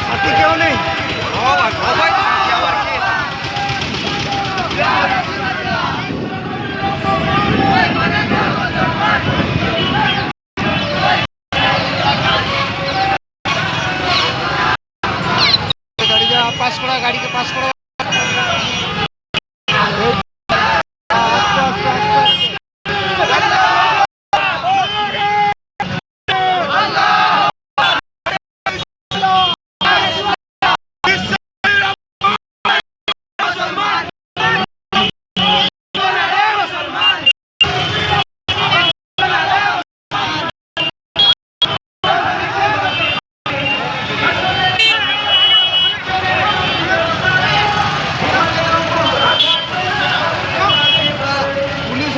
সাথে কেউ নেই, সবাই আবার কে পাস করা, গাড়িকে পাস করা।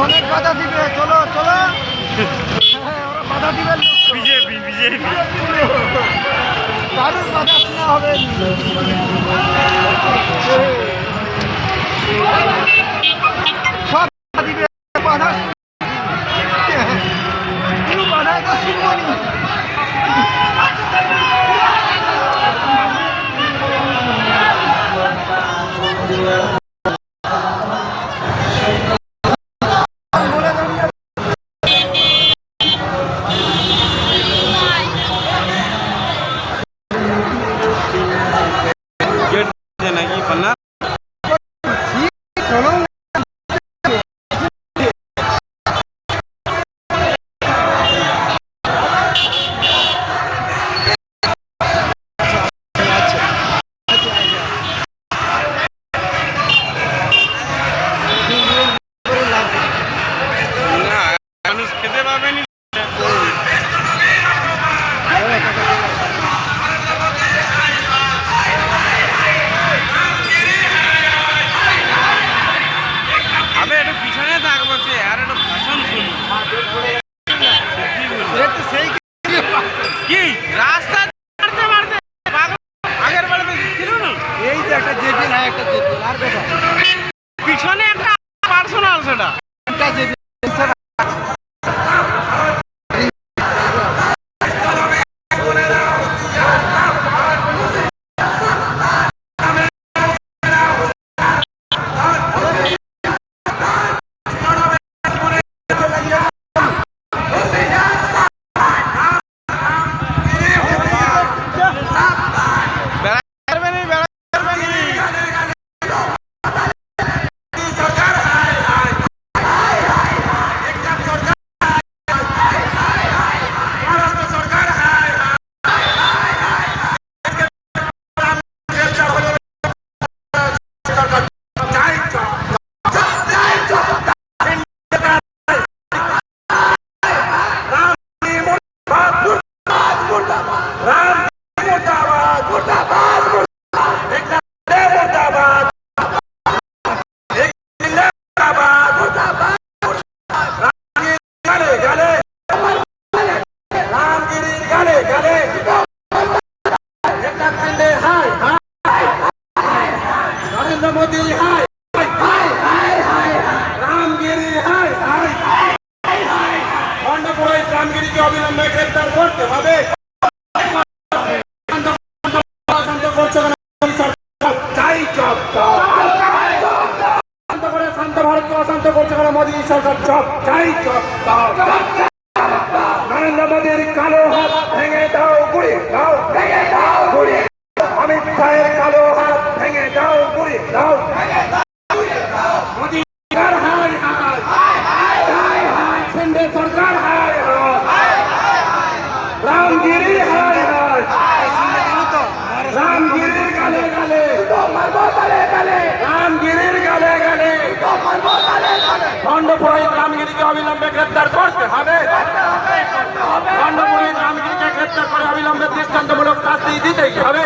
অনেক বাধা দিবে, চলো চলো, ওরা বাধা দিবে। বিজেপি কারোর বাধা শোনা হবে, সব দিবে বাধা, কোনো বাধা তো শুনবো নি। নাকি পান্না মানুষ খেতে পাবেনি। একটু পিছনে থাকবো, আর একটু ভাষণ শুনি। কি রাস্তা মারতে মারতে আগের বাড়িতে ছিল না, এই যে একটা জেপি না, একটা জেপি আর কথা পিছনে একটা পার্সোনাল, সেটা জেপি মোদী হাই রামগিরি হাই খণ্ডপুরাই রামগিরিকে অবিলম্বে গ্রেপ্তার করতে হবে। শান্ত ভারতকে অশান্ত করছে কেন মোদী সরকার? চপ চাই, চপ নরেন্দ্র মোদীর কালো হাত ভেঙে দাও, গুড়ি দাও, ভেঙে দাও, গুড়ি। অমিত শাহের কালো হাত ভেঙে দাও, গুড়ি দাও, মোদী সরকার হাই হাই, শিন্দে সরকার হাই হাই, রামগিরি হাই হাই, রামগিরির গালে গালে, রামগিরির গালে গালে, খণ্ডপুরোহিত রামগিরিকে অবিলম্বে গ্রেপ্তার করতে হবে। খণ্ডপুরোহিত রামগিরিকে গ্রেপ্তার করে অবিলম্বে দৃষ্টান্তমূলক শাস্তি দিতেই হবে।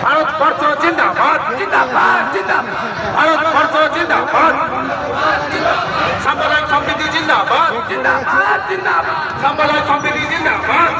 ভারতবর্ষ জিন্দাবাদ, ভারতবর্ষ জিন্দাবাদ, সাম্প্রদায়িক সম্প্রীতি জিন্দাবাদ, সাম্প্রদায়িক সম্প্রীতি জিন্দাবাদ।